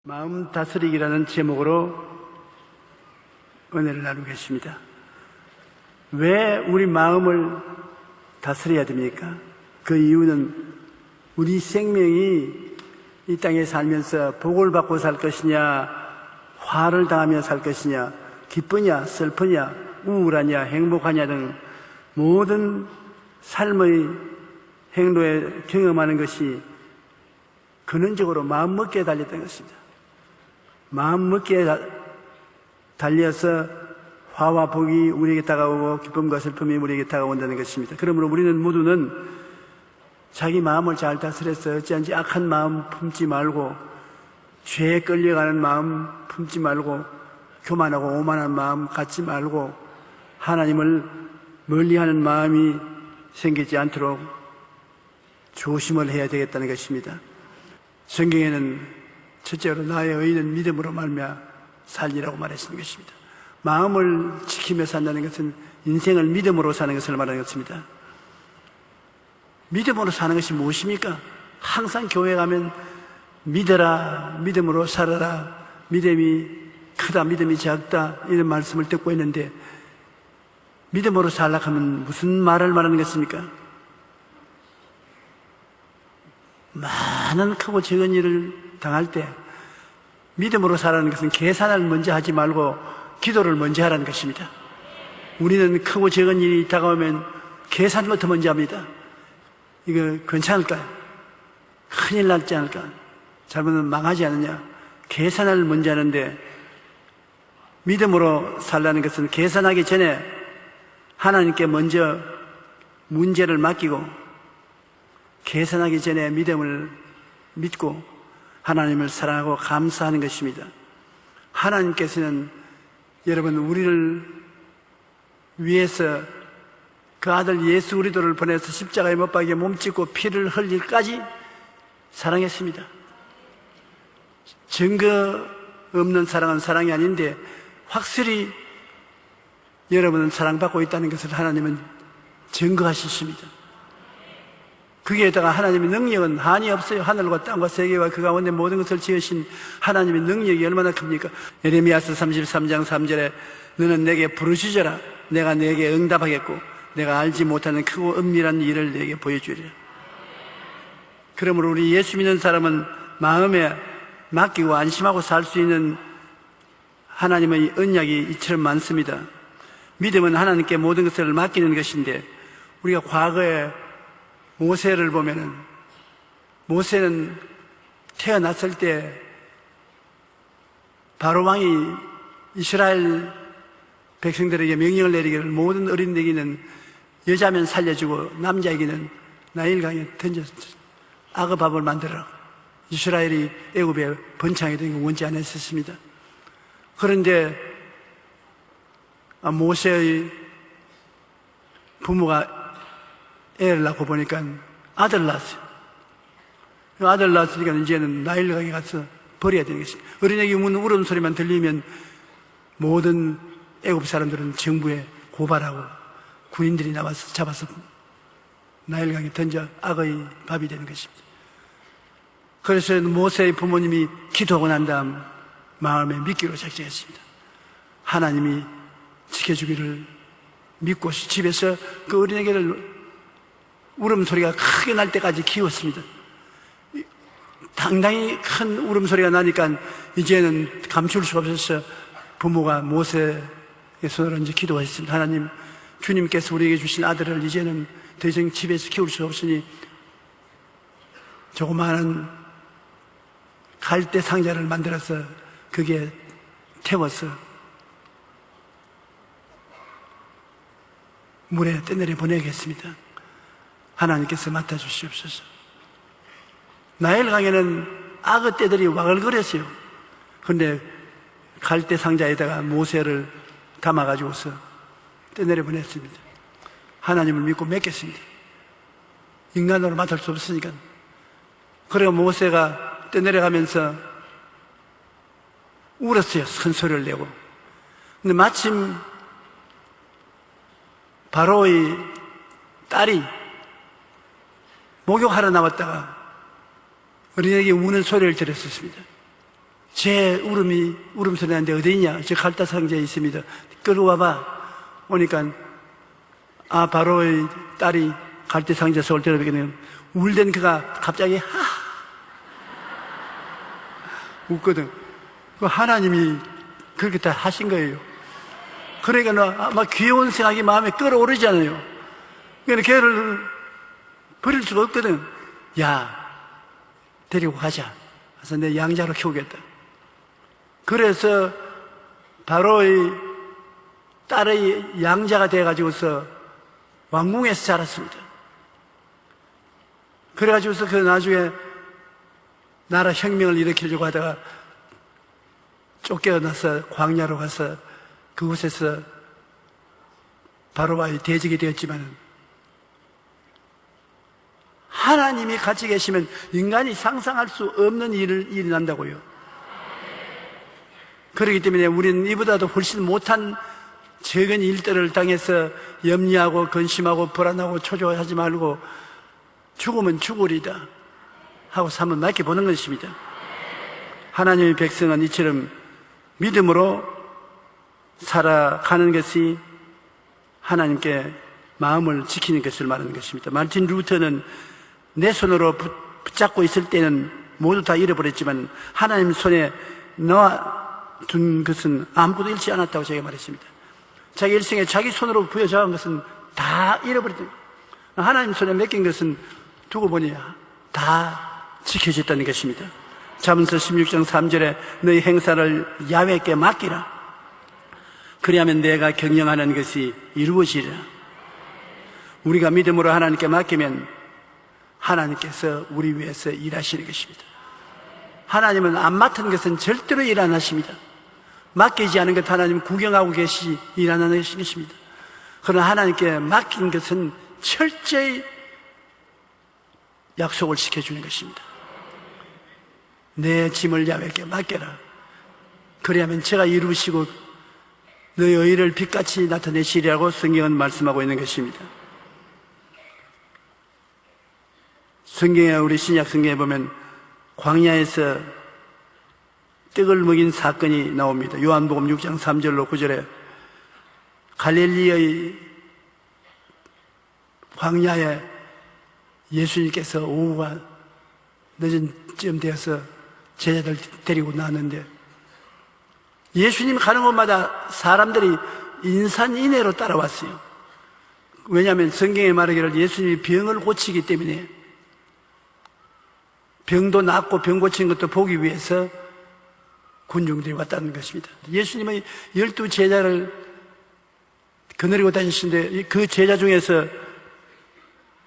마음 다스리기라는 제목으로 은혜를 나누고 계십니다. 왜 우리 마음을 다스려야 됩니까? 그 이유는 우리 생명이 이 땅에 살면서 복을 받고 살 것이냐, 화를 당하며 살 것이냐, 기쁘냐, 슬프냐, 우울하냐, 행복하냐 등 모든 삶의 행로에 경험하는 것이 근원적으로 마음먹기에 달렸던 것입니다. 마음먹기에 달려서 화와 복이 우리에게 다가오고 기쁨과 슬픔이 우리에게 다가온다는 것입니다. 그러므로 우리는 모두는 자기 마음을 잘 다스려서 어찌한지 악한 마음 품지 말고, 죄에 끌려가는 마음 품지 말고, 교만하고 오만한 마음 갖지 말고, 하나님을 멀리하는 마음이 생기지 않도록 조심을 해야 되겠다는 것입니다. 성경에는 첫째로 나의 의는 믿음으로 말미암아 살리라고 말하시는 것입니다. 마음을 지키며 산다는 것은 인생을 믿음으로 사는 것을 말하는 것입니다. 믿음으로 사는 것이 무엇입니까? 항상 교회 가면 믿어라, 믿음으로 살아라, 믿음이 크다, 믿음이 작다 이런 말씀을 듣고 있는데, 믿음으로 살라고 하면 무슨 말을 말하는 것입니까? 많은 크고 적은 일을 당할 때 믿음으로 살라는 것은 계산을 먼저 하지 말고 기도를 먼저 하라는 것입니다. 우리는 크고 적은 일이 다가오면 계산부터 먼저 합니다. 이거 괜찮을까요? 큰일 날지 않을까? 잘못하면 망하지 않느냐? 계산을 먼저 하는데, 믿음으로 살라는 것은 계산하기 전에 하나님께 먼저 문제를 맡기고, 계산하기 전에 믿음을 믿고 하나님을 사랑하고 감사하는 것입니다. 하나님께서는 여러분, 우리를 위해서 그 아들 예수 그리스도를 보내서 십자가에 못 박여 몸짓고 피를 흘릴까지 사랑했습니다. 증거 없는 사랑은 사랑이 아닌데, 확실히 여러분은 사랑받고 있다는 것을 하나님은 증거하십니다. 거기에다가 하나님의 능력은 한이 없어요. 하늘과 땅과 세계와 그 가운데 모든 것을 지으신 하나님의 능력이 얼마나 큽니까? 예레미야서 33장 3절에 너는 내게 부르짖어라, 내가 내게 응답하겠고 내가 알지 못하는 크고 은밀한 일을 내게 보여주리라. 그러므로 우리 예수 믿는 사람은 마음에 맡기고 안심하고 살 수 있는 하나님의 언약이 이처럼 많습니다. 믿음은 하나님께 모든 것을 맡기는 것인데, 우리가 과거에 모세를 보면은, 모세는 태어났을 때 바로 왕이 이스라엘 백성들에게 명령을 내리기를 모든 어린애기는 여자면 살려주고 남자에게는 나일강에 던져서 악어밥을 만들어라. 이스라엘이 애굽에 번창이 된 거 원치 않았었습니다. 그런데 모세의 부모가 애를 낳고 보니까 아들 낳았어요. 아들 낳았으니까 이제는 나일강에 가서 버려야 되는 것입니다. 어린애기 우는 울음소리만 들리면 모든 애굽 사람들은 정부에 고발하고 군인들이 나와서 잡아서 나일강에 던져 악의 밥이 되는 것입니다. 그래서 모세의 부모님이 기도하고 난 다음 마음에 믿기로 작정했습니다. 하나님이 지켜주기를 믿고 집에서 그 어린애기를 울음소리가 크게 날 때까지 키웠습니다. 당당히 큰 울음소리가 나니까 이제는 감출 수가 없어서 부모가 모세의 손으로 이제 기도했습니다. 하나님, 주님께서 우리에게 주신 아들을 이제는 더 이상 집에서 키울 수 없으니 조그마한 갈대 상자를 만들어서 거기에 태워서 물에 떠내려 보내겠습니다. 하나님께서 맡아주시옵소서. 나일강에는 악어 떼들이 와글거렸어요. 그런데 갈대 상자에다가 모세를 담아가지고서 떠내려 보냈습니다. 하나님을 믿고 맺겠습니다. 인간으로 맡을 수 없으니까. 그리고 모세가 떠내려가면서 울었어요. 큰 소리를 내고. 근데 마침 바로의 딸이 목욕하러 나왔다가 어린애에게 우는 소리를 들었었습니다. 제 울음소리 나는데 어디 있냐? 저 갈대 상자에 있습니다. 끌고 와봐. 오니까 바로의 딸이 갈대 상자 서울 때려보기는 울던 그가 갑자기 웃거든. 그 하나님이 그렇게 다 하신 거예요. 그러니까 막 귀여운 생각이 마음에 끌어오르잖아요. 그러니까 걔를 버릴 수가 없거든. 야, 데리고 가자. 그래서 내 양자로 키우겠다. 그래서 바로의 딸의 양자가 돼가지고서 왕궁에서 자랐습니다. 그래가지고서 그 나중에 나라 혁명을 일으키려고 하다가 쫓겨나서 광야로 가서 그곳에서 바로와의 대적이 되었지만 하나님이 같이 계시면 인간이 상상할 수 없는 일이 난다고요. 그렇기 때문에 우리는 이보다도 훨씬 못한 적은 일들을 당해서 염려하고 근심하고 불안하고 초조하지 말고 죽으면 죽으리다 하고 한번 맡겨보는 것입니다. 하나님의 백성은 이처럼 믿음으로 살아가는 것이 하나님께 마음을 지키는 것을 말하는 것입니다. 마르틴 루터는 내 손으로 붙잡고 있을 때는 모두 다 잃어버렸지만 하나님 손에 넣어둔 것은 아무것도 잃지 않았다고 제가 말했습니다. 자기 일생에 자기 손으로 부여잡은 것은 다 잃어버렸다. 하나님 손에 맡긴 것은 두고 보니 다 지켜졌다는 것입니다. 잠언서 16장 3절에 너희 행사를 야훼께 맡기라. 그리하면 내가 경영하는 것이 이루어지리라. 우리가 믿음으로 하나님께 맡기면 하나님께서 우리 위해서 일하시는 것입니다. 하나님은 안 맡은 것은 절대로 일 안 하십니다. 맡기지 않은 것 하나님은 구경하고 계시 일 안 하는 것입니다. 그러나 하나님께 맡긴 것은 철저히 약속을 지켜주는 것입니다. 내 짐을 야훼께 맡겨라. 그리하면 제가 이루시고 너의 의를 빛같이 나타내시리라고 성경은 말씀하고 있는 것입니다. 성경에 우리 신약 성경에 보면 광야에서 떡을 먹인 사건이 나옵니다. 요한복음 6장 3절로 9절에 갈릴리의 광야에 예수님께서 오후가 늦은 쯤 되어서 제자들 데리고 나왔는데 예수님 가는 곳마다 사람들이 인산인해로 따라왔어요. 왜냐하면 성경에 말하기를 예수님이 병을 고치기 때문에 병도 낫고 병 고치는 것도 보기 위해서 군중들이 왔다는 것입니다. 예수님의 12제자를 거느리고 다니시는데 그 제자 중에서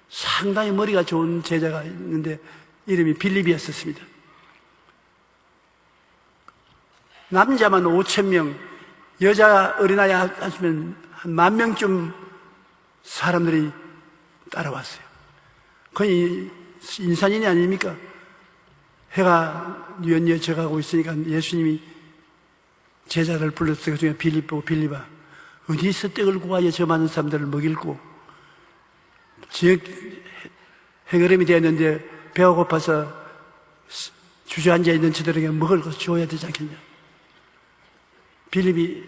상당히 머리가 좋은 제자가 있는데 이름이 빌립이었습니다. 남자만 5,000명, 여자 어린아이 하시면 한 10,000명쯤 사람들이 따라왔어요. 거의 인산인이 아닙니까? 해가 뉘엿뉘엿 져가고 있으니까 예수님이 제자를 불렀어요. 그 중에 빌립 보고 빌립아, 어디서 떡을 구하여 저 많은 사람들을 먹일고 해거름이 되었는데 배가 고파서 주저앉아 있는 저들에게 먹을 것을 줘야 되지 않겠냐. 빌립이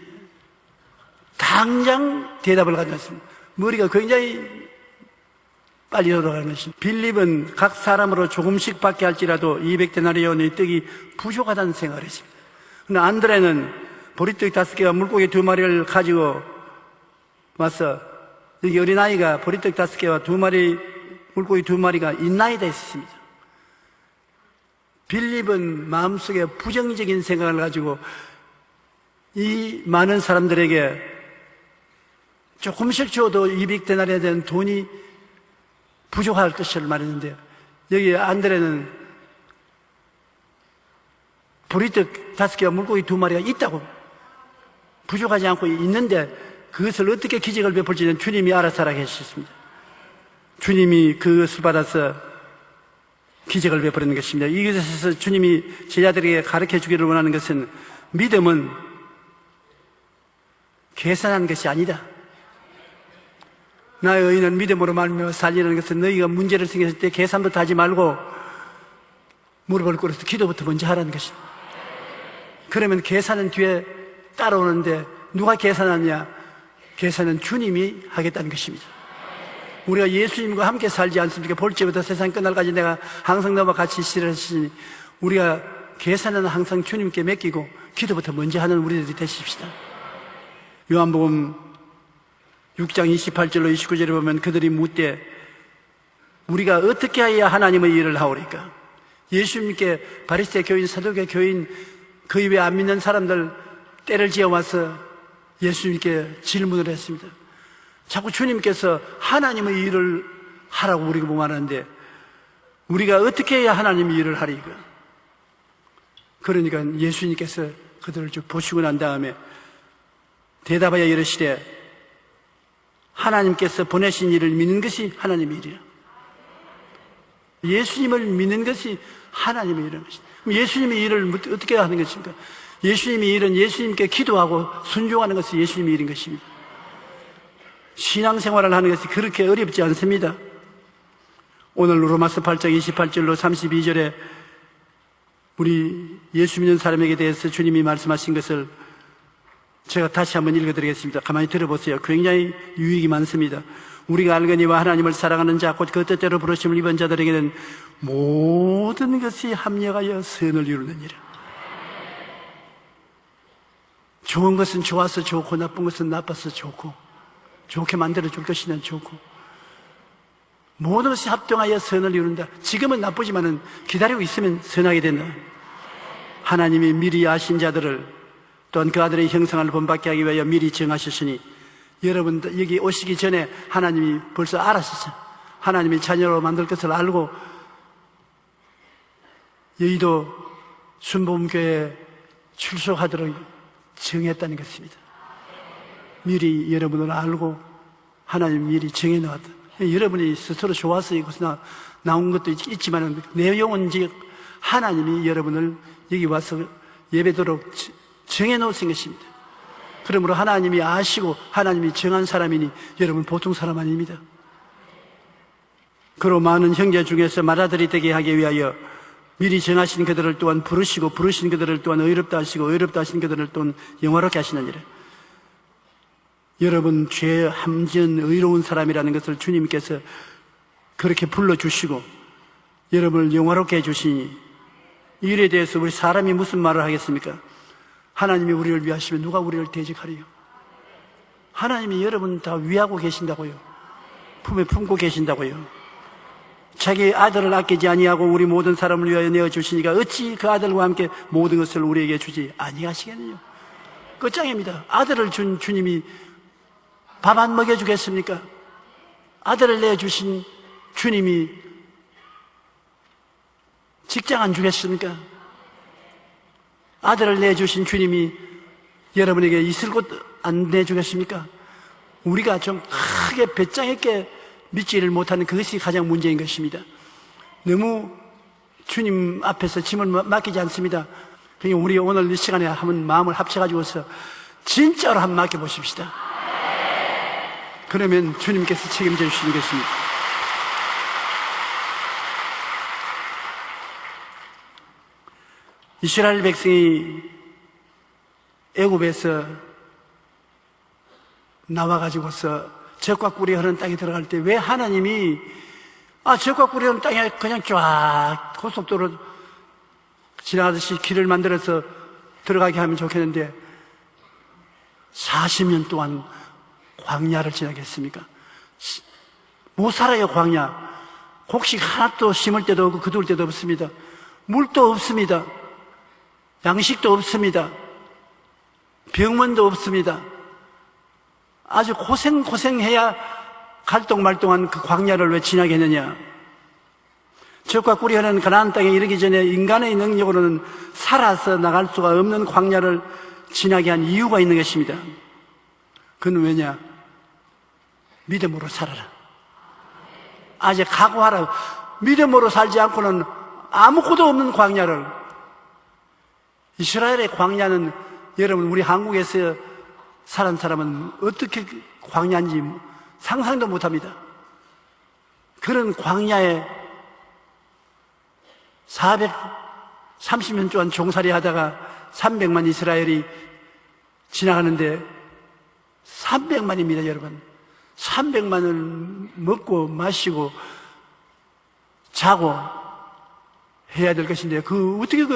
당장 대답을 가져왔습니다. 머리가 굉장히 빨리 돌아가는 것입니다. 빌립은 각 사람으로 조금씩 받게 할지라도 200데나리온의 떡이 부족하다는 생각을 했습니다. 그러나 안드레는 보리떡 5개와 물고기 2마리를 가지고 와서 여기 어린아이가 보리떡 5개와 2마리 물고기 2마리가 있나이다 했습니다. 빌립은 마음속에 부정적인 생각을 가지고 이 많은 사람들에게 조금씩 줘도 200데나리온에 대한 돈이 부족할 것을 말했는데요. 여기 안드레는 보리떡 5개와 물고기 2마리가 있다고, 부족하지 않고 있는데 그것을 어떻게 기적을 베풀지는 주님이 알아서 하라 하셨습니다. 주님이 그것을 받아서 기적을 베푸는 것입니다. 이것에서 주님이 제자들에게 가르쳐 주기를 원하는 것은 믿음은 계산하는 것이 아니다. 나의 의인은 믿음으로 말미암아 살리는 것은 너희가 문제를 생겼을 때 계산부터 하지 말고 무릎을 꿇어서 기도부터 먼저 하라는 것입니다. 그러면 계산은 뒤에 따라오는데 누가 계산하냐? 계산은 주님이 하겠다는 것입니다. 우리가 예수님과 함께 살지 않습니까? 볼지부터 세상 끝날까지 내가 항상 너와 같이 있으리라 하시니 우리가 계산은 항상 주님께 맡기고 기도부터 먼저 하는 우리들이 되십시다. 요한복음 6장 28절로 29절에 보면 그들이 묻되 우리가 어떻게 해야 하나님의 일을 하오리까? 예수님께 바리새 교인, 사두개 교인, 그 이외에 안 믿는 사람들 때를 지어와서 예수님께 질문을 했습니다. 자꾸 주님께서 하나님의 일을 하라고 우리가 말하는데 우리가 어떻게 해야 하나님의 일을 하리까? 그러니까 예수님께서 그들을 쭉 보시고 난 다음에 대답하여 이르시되 하나님께서 보내신 일을 믿는 것이 하나님의 일이라. 예수님을 믿는 것이 하나님의 일인 것입니다. 예수님의 일을 어떻게 하는 것입니까? 예수님의 일은 예수님께 기도하고 순종하는 것이 예수님의 일인 것입니다. 신앙생활을 하는 것이 그렇게 어렵지 않습니다. 오늘 로마서 8장 28절로 32절에 우리 예수 믿는 사람에게 대해서 주님이 말씀하신 것을 제가 다시 한번 읽어드리겠습니다. 가만히 들어보세요. 굉장히 유익이 많습니다. 우리가 알거니와 하나님을 사랑하는 자 곧 그 뜻대로 부르심을 입은 자들에게는 모든 것이 합력하여 선을 이루느니라. 좋은 것은 좋아서 좋고 나쁜 것은 나빠서 좋고 좋게 만들어줄 것이면 좋고 모든 것이 합동하여 선을 이룬다. 지금은 나쁘지만은 기다리고 있으면 선하게 된다. 하나님이 미리 아신 자들을 또한 그 아들의 형상을 본받게 하기 위하여 미리 정하셨으니 여러분 여기 오시기 전에 하나님이 벌써 알았었죠. 하나님이 자녀로 만들 것을 알고 여의도 순복음교회에 출석하도록 정했다는 것입니다. 미리 여러분을 알고 하나님 미리 정해놓았다. 여러분이 스스로 좋아서 이곳에 나온 것도 있지만 내용은 이제 하나님이 여러분을 여기 와서 예배도록 정해놓으신 것입니다. 그러므로 하나님이 아시고 하나님이 정한 사람이니 여러분 보통 사람 아닙니다. 그로 많은 형제 중에서 맏아들이 되게 하기 위하여 미리 정하신 그들을 또한 부르시고 부르신 그들을 또한 의롭다 하시고 의롭다 하신 그들을 또한 영화롭게 하시느니라. 여러분 죄 함전 의로운 사람이라는 것을 주님께서 그렇게 불러주시고 여러분을 영화롭게 해주시니 이 일에 대해서 우리 사람이 무슨 말을 하겠습니까? 하나님이 우리를 위하시면 누가 우리를 대적하리요? 하나님이 여러분 다 위하고 계신다고요. 품에 품고 계신다고요. 자기 아들을 아끼지 아니하고 우리 모든 사람을 위하여 내어주시니까 어찌 그 아들과 함께 모든 것을 우리에게 주지 아니하시겠느냐? 끝장입니다. 아들을 준 주님이 밥 안 먹여주겠습니까? 아들을 내주신 주님이 직장 안 주겠습니까? 아들을 내주신 주님이 여러분에게 있을 곳 안 내주겠습니까? 우리가 좀 크게 배짱 있게 믿지를 못하는 그것이 가장 문제인 것입니다. 너무 주님 앞에서 짐을 맡기지 않습니다. 그러니까 우리 오늘 이 시간에 한번 마음을 합쳐가지고서 진짜로 한번 맡겨보십시다. 그러면 주님께서 책임져 주시는 것입니다. 이스라엘 백성이 애굽에서 나와가지고서 적과 꿀이 흐르는 땅에 들어갈 때 왜 하나님이 적과 꿀이 흐르는 땅에 그냥 쫙 고속도로 지나가듯이 길을 만들어서 들어가게 하면 좋겠는데 40년 동안 광야를 지나겠습니까? 못 살아요. 광야. 곡식 하나도 심을 때도 없고 거둘 때도 없습니다. 물도 없습니다. 양식도 없습니다. 병원도 없습니다. 아주 고생해야 갈동말동한 그 광야를 왜 지나게 했느냐? 적과 꿀이 흐르는 가나안 땅에 이르기 전에 인간의 능력으로는 살아서 나갈 수가 없는 광야를 지나게 한 이유가 있는 것입니다. 그건 왜냐? 믿음으로 살아라. 아직 각오하라. 믿음으로 살지 않고는 아무것도 없는 광야를. 이스라엘의 광야는 여러분 우리 한국에서 사는 사람은 어떻게 광야인지 상상도 못합니다. 그런 광야에 30년 동안 종살이 하다가 300만 이스라엘이 지나가는데 300만입니다, 여러분. 300만을 먹고 마시고 자고 해야 될 것인데 어떻게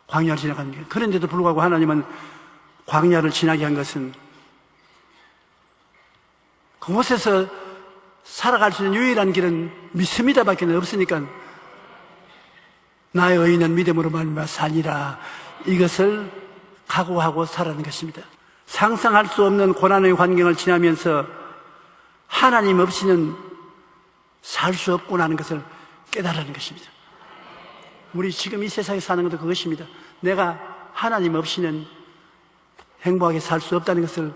광야를 지나가는 게. 그런데도 불구하고 하나님은 광야를 지나게 한 것은 그곳에서 살아갈 수 있는 유일한 길은 믿습니다밖에 없으니까 나의 의인은 믿음으로 말미암아 살리라, 이것을 각오하고 살아가는 것입니다. 상상할 수 없는 고난의 환경을 지나면서 하나님 없이는 살 수 없구나 하는 것을 깨달는 것입니다. 우리 지금 이 세상에 사는 것도 그것입니다. 내가 하나님 없이는 행복하게 살 수 없다는 것을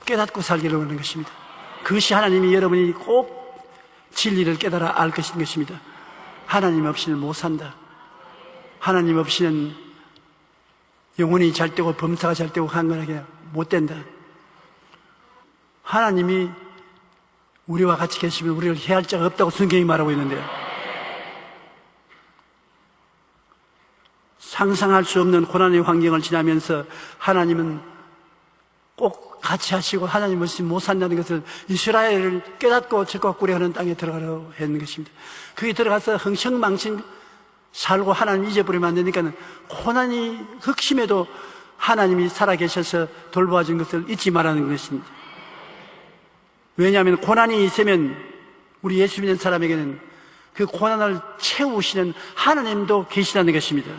깨닫고 살기를 원하는 것입니다. 그것이 하나님이 여러분이 꼭 진리를 깨달아 알 것입니다. 하나님 없이는 못 산다. 하나님 없이는 영혼이 잘 되고 범사가 잘 되고 강건하게 못 된다. 하나님이 우리와 같이 계시면 우리를 해할 자가 없다고 성경이 말하고 있는데요. 상상할 수 없는 고난의 환경을 지나면서 하나님은 꼭 같이 하시고 하나님 없이 못 산다는 것을 이스라엘을 깨닫고 적과 꾸려하는 땅에 들어가려고 했는 것입니다. 거기 들어가서 흥청망청 살고 하나님 잊어버리면 안 되니까 고난이 극심해도 하나님이 살아계셔서 돌보아준 것을 잊지 말라는 것입니다. 왜냐하면 고난이 있으면 우리 예수 믿는 사람에게는 그 고난을 채우시는 하나님도 계시다는 것입니다.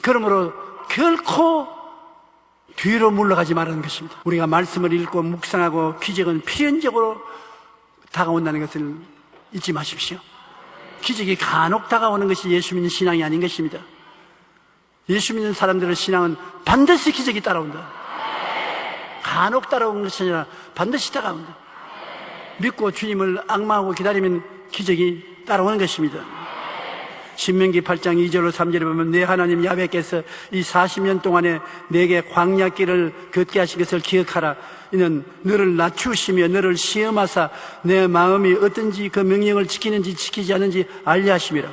그러므로 결코 뒤로 물러가지 말라는 것입니다. 우리가 말씀을 읽고 묵상하고 기적은 필연적으로 다가온다는 것을 잊지 마십시오. 기적이 간혹 다가오는 것이 예수 믿는 신앙이 아닌 것입니다. 예수 믿는 사람들의 신앙은 반드시 기적이 따라온다. 간혹 따라오는 것이 아니라 반드시 따라온다. 믿고 주님을 앙망하고 기다리면 기적이 따라오는 것입니다. 신명기 8장 2절로 3절에 보면 내 하나님 야훼께서 이 40년 동안에 내게 광야길을 걷게 하신 것을 기억하라. 이는 너를 낮추시며 너를 시험하사 내 마음이 어떤지 그 명령을 지키는지 지키지 않는지 알려 하심이라.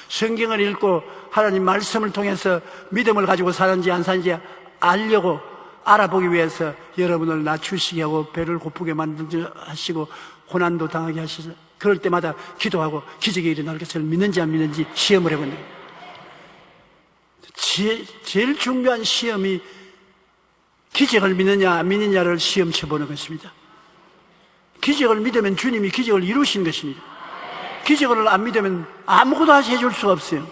성경을 읽고 하나님 말씀을 통해서 믿음을 가지고 사는지 안 사는지 알려고 알아보기 위해서 여러분을 낮추시게 하고 배를 고프게 만들게 하시고 고난도 당하게 하시죠. 그럴 때마다 기도하고 기적이 일어날 것을 믿는지 안 믿는지 시험을 해본다. 제일 중요한 시험이 기적을 믿느냐 안 믿느냐를 시험 쳐보는 것입니다. 기적을 믿으면 주님이 기적을 이루시는 것입니다. 기적을 안 믿으면 아무것도 해줄 수가 없어요.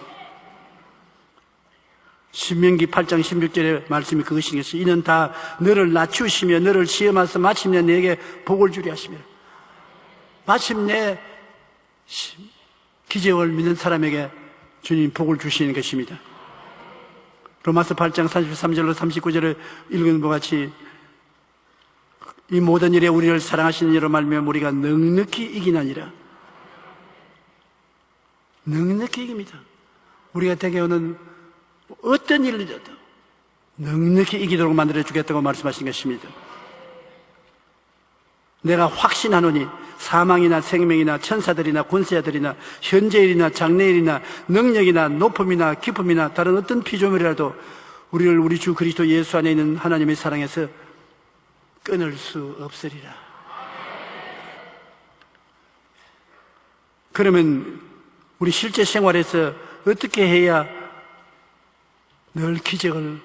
신명기 8장 16절의 말씀이 그것인 것이 이는 다 너를 낮추시며 너를 시험하사 마침내 내게 복을 주리 하시며, 마침내 기적을 믿는 사람에게 주님 복을 주시는 것입니다. 로마서 8장 33절로 39절에 읽은 것 같이 이 모든 일에 우리를 사랑하시는 이로 말미암아 우리가 넉넉히 이기나니라. 넉넉히 이깁니다. 우리가 되게 오는 어떤 일이라도 넉넉히 이기도록 만들어주겠다고 말씀하신 것입니다. 내가 확신하노니 사망이나 생명이나 천사들이나 권세자들이나 현재일이나 장래일이나 능력이나 높음이나 깊음이나 다른 어떤 피조물이라도 우리를 우리 주 그리스도 예수 안에 있는 하나님의 사랑에서 끊을 수 없으리라. 그러면 우리 실제 생활에서 어떻게 해야 늘 기적을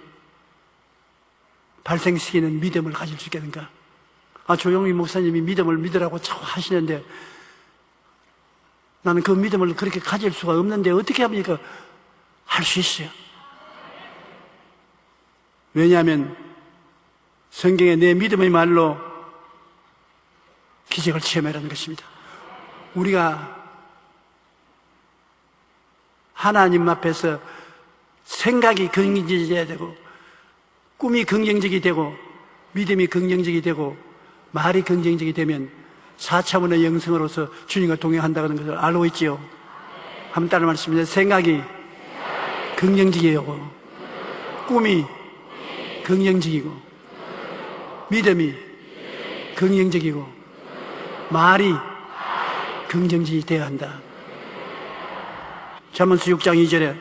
발생시키는 믿음을 가질 수 있겠는가? 조용히 목사님이 믿음을 믿으라고 자꾸 하시는데 나는 그 믿음을 그렇게 가질 수가 없는데 어떻게 합니까? 할 수 있어요. 왜냐하면 성경에 내 믿음의 말로 기적을 체험하라는 것입니다. 우리가 하나님 앞에서 생각이 긍정적이어야 되고 꿈이 긍정적이 되고 믿음이 긍정적이 되고 말이 긍정적이 되면 4차원의 영성으로서 주님과 동행한다는 것을 알고 있지요. 한번 따라 말씀드립니다. 생각이 긍정적이고 꿈이 긍정적이고 믿음이 긍정적이고 말이 긍정적이 되어야 한다. 잠언서 6장 2절에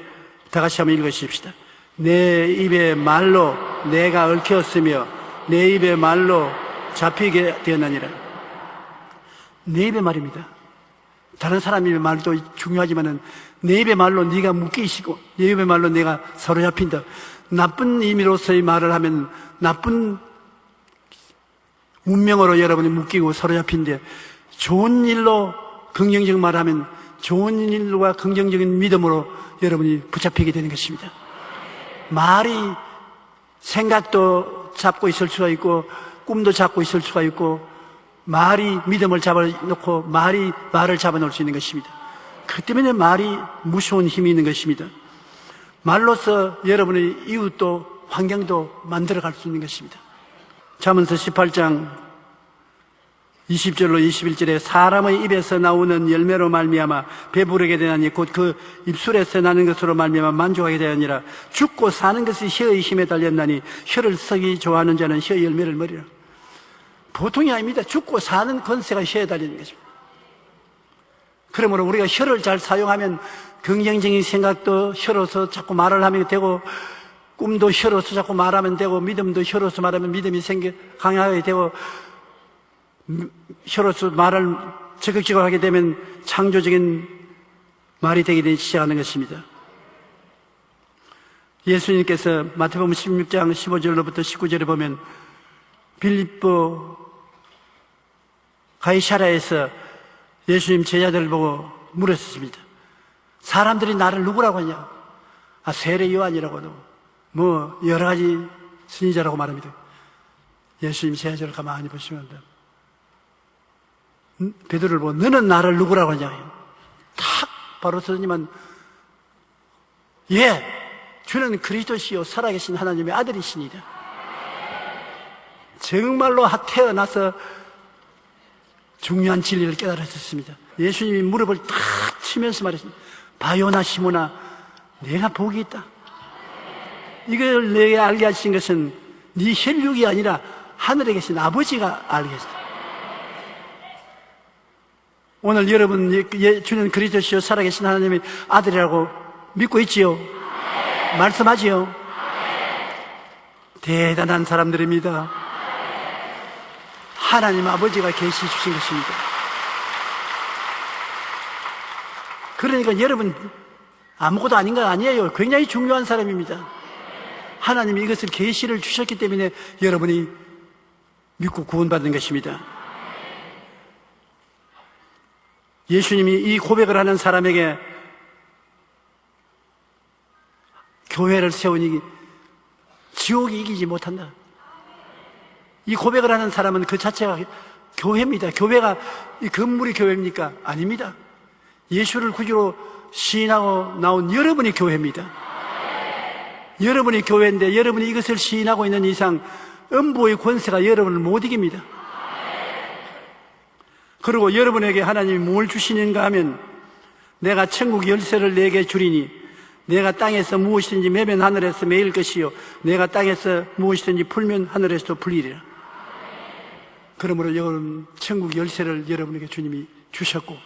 다 같이 한번 읽으십시다. 내 입의 말로 내가 얽혔으며 내 입의 말로 잡히게 되었느니라. 내 입의 말입니다. 다른 사람의 말도 중요하지만은 내 입의 말로 네가 묶이시고 내 입의 말로 내가 사로잡힌다. 나쁜 의미로서의 말을 하면 나쁜 운명으로 여러분이 묶이고 사로잡힌데, 좋은 일로 긍정적 말을 하면 좋은 일과 긍정적인 믿음으로 여러분이 붙잡히게 되는 것입니다. 말이 생각도 잡고 있을 수가 있고 꿈도 잡고 있을 수가 있고, 말이 믿음을 잡아놓고 말을 잡아놓을 수 있는 것입니다. 그 때문에 말이 무서운 힘이 있는 것입니다. 말로서 여러분의 이웃도 환경도 만들어갈 수 있는 것입니다. 잠언서 18장 20절로 21절에 사람의 입에서 나오는 열매로 말미암아 배부르게 되나니 곧 그 입술에서 나는 것으로 말미암아 만족하게 되느니라. 죽고 사는 것이 혀의 힘에 달렸나니 혀를 쓰기 좋아하는 자는 혀의 열매를 먹으리라. 보통이 아닙니다. 죽고 사는 권세가 혀에 달리는 것입니다. 그러므로 우리가 혀를 잘 사용하면 긍정적인 생각도 혀로서 자꾸 말을 하면 되고, 꿈도 혀로서 자꾸 말하면 되고, 믿음도 혀로서 말하면 믿음이 강하게 되고, 혀로서 말을 적극적으로 하게 되면 창조적인 말이 되기 시작하는 것입니다. 예수님께서 마태복음 16장 15절로부터 19절에 보면 빌립보 가이사랴에서 예수님 제자들을 보고 물었습니다. 사람들이 나를 누구라고 하냐? 세례 요한이라고도 뭐 여러 가지 선지자라고 말합니다. 예수님 제자들을 가만히 보시면 베드로를 보고 너는 나를 누구라고 하냐? 탁 바로 서더니만 예, 주는 그리스도시요 살아계신 하나님의 아들이시니라. 정말로 태어나서 중요한 진리를 깨달았습니다. 예수님이 무릎을 탁 치면서 말했습니다. 바요나 시모나, 내가 복이 있다. 이걸 내게 알게 하신 것은 네 혈육이 아니라 하늘에 계신 아버지가 알게 했다. 오늘 여러분 주는 그리스도시요 살아계신 하나님의 아들이라고 믿고 있지요? 말씀하지요? 대단한 사람들입니다. 하나님 아버지가 계시 주신 것입니다. 그러니까 여러분 아무것도 아닌 거 아니에요. 굉장히 중요한 사람입니다. 하나님이 이것을 계시를 주셨기 때문에 여러분이 믿고 구원받는 것입니다. 예수님이 이 고백을 하는 사람에게 교회를 세우니 지옥이 이기지 못한다. 이 고백을 하는 사람은 그 자체가 교회입니다. 교회가 이 건물이 교회입니까? 아닙니다. 예수를 구주로 시인하고 나온 여러분이 교회입니다. 여러분이 교회인데 여러분이 이것을 시인하고 있는 이상 음부의 권세가 여러분을 못 이깁니다. 그리고 여러분에게 하나님이 뭘 주시는가 하면 내가 천국 열쇠를 내게 주리니 내가 땅에서 무엇이든지 매면 하늘에서 매일 것이요 내가 땅에서 무엇이든지 풀면 하늘에서도 풀리리라. 그러므로 여러분 천국 열쇠를 여러분에게 주님이 주셨고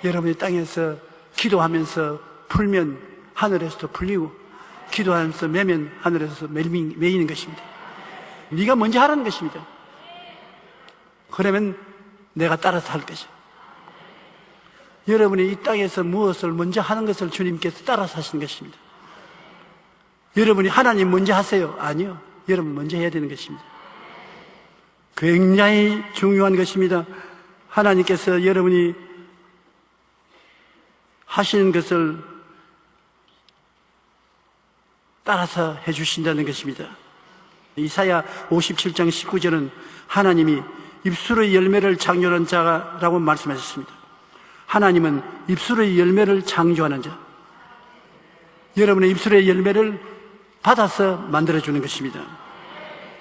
여러분이 땅에서 기도하면서 풀면 하늘에서도 풀리고 기도하면서 매면 하늘에서 매이는 것입니다. 네가 먼저 하라는 것입니다. 그러면 내가 따라서 할 것이죠. 여러분이 이 땅에서 무엇을 먼저 하는 것을 주님께서 따라서 하시는 것입니다. 여러분이 하나님 먼저 하세요? 아니요. 여러분 먼저 해야 되는 것입니다. 굉장히 중요한 것입니다. 하나님께서 여러분이 하시는 것을 따라서 해주신다는 것입니다. 이사야 57장 19절은 하나님이 입술의 열매를 창조하는 자라고 말씀하셨습니다. 하나님은 입술의 열매를 창조하는 자, 여러분의 입술의 열매를 받아서 만들어주는 것입니다.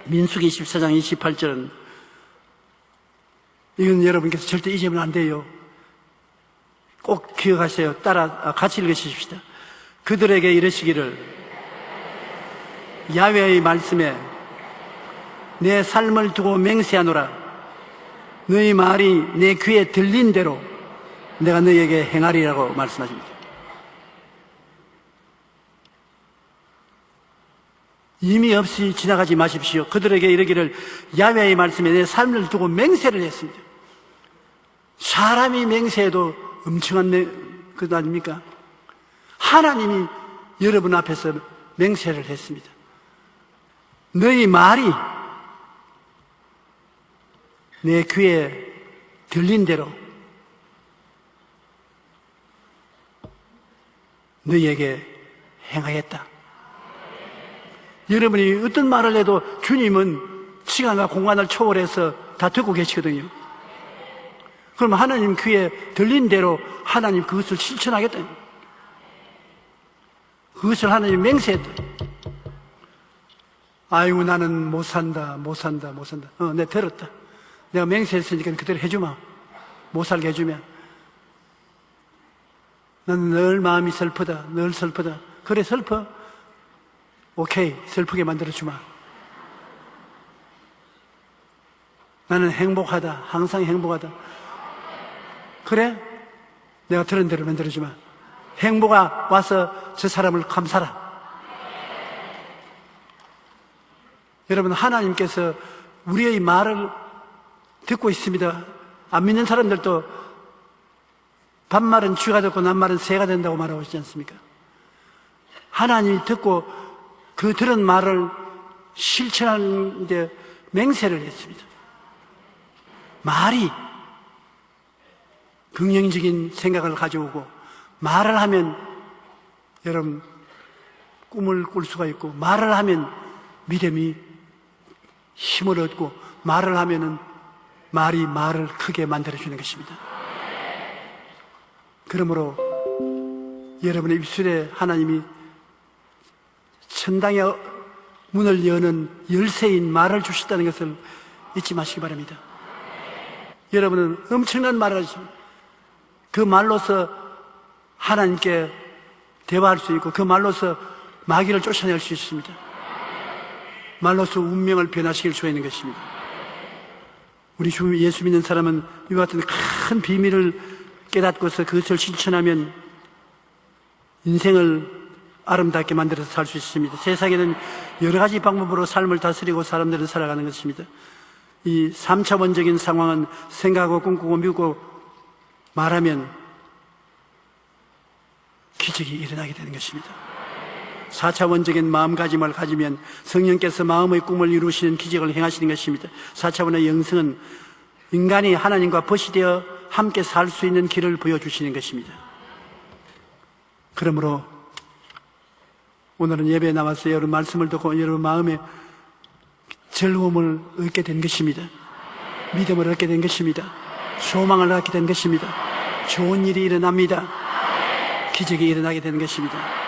민수기 14장 28절은 이건 여러분께서 절대 잊으면 안 돼요. 꼭 기억하세요. 같이 읽으십시다. 그들에게 이르시기를 야훼의 말씀에 내 삶을 두고 맹세하노라. 너희 말이 내 귀에 들린 대로 내가 너희에게 행하리라고 말씀하십니다. 의미 없이 지나가지 마십시오. 그들에게 이르기를 야훼의 말씀에 내 삶을 두고 맹세를 했습니다. 사람이 맹세해도 엄청난 것 아닙니까? 하나님이 여러분 앞에서 맹세를 했습니다. 너희 말이 내 귀에 들린 대로 너희에게 행하겠다. 여러분이 어떤 말을 해도 주님은 시간과 공간을 초월해서 다 듣고 계시거든요. 그럼 하나님 귀에 들린 대로 하나님 그것을 실천하겠다. 그것을 하나님 맹세했다. 아이고 나는 못 산다. 내가 들었다. 내가 맹세했으니까 그대로 해주마. 못 살게 해주면. 나는 늘 마음이 슬프다. 늘 슬프다. 그래 슬퍼? 오케이, 슬프게 만들어주마. 나는 행복하다. 항상 행복하다. 그래? 내가 들은 대로 만들어주마. 행복아 와서 저 사람을 감싸라. 여러분, 하나님께서 우리의 말을 듣고 있습니다. 안 믿는 사람들도 반말은 쥐가 듣고 낱말은 새가 된다고 말하고 있지 않습니까? 하나님이 듣고 그 들은 말을 실천하는 데 맹세를 했습니다. 말이 긍정적인 생각을 가져오고, 말을 하면 여러분 꿈을 꿀 수가 있고, 말을 하면 믿음이 힘을 얻고, 말을 하면은 말이 말을 크게 만들어주는 것입니다. 그러므로 여러분의 입술에 하나님이 천당의 문을 여는 열쇠인 말을 주셨다는 것을 잊지 마시기 바랍니다. 여러분은 엄청난 말을 하십니다. 그 말로서 하나님께 대화할 수 있고, 그 말로서 마귀를 쫓아낼 수 있습니다. 말로서 운명을 변화시킬 수가 있는 것입니다. 우리 예수 믿는 사람은 이와 같은 큰 비밀을 깨닫고서 그것을 실천하면 인생을 아름답게 만들어서 살 수 있습니다. 세상에는 여러 가지 방법으로 삶을 다스리고 사람들은 살아가는 것입니다. 이 3차원적인 상황은 생각하고 꿈꾸고 믿고 말하면 기적이 일어나게 되는 것입니다. 4차원적인 마음가짐을 가지면 성령께서 마음의 꿈을 이루시는 기적을 행하시는 것입니다. 4차원의 영성은 인간이 하나님과 벗이 되어 함께 살 수 있는 길을 보여주시는 것입니다. 그러므로 오늘은 예배에 나와서 여러분 말씀을 듣고 여러분 마음에 즐거움을 얻게 된 것입니다. 믿음을 얻게 된 것입니다. 소망을 얻게 된 것입니다. 좋은 일이 일어납니다. 기적이 일어나게 되는 것입니다.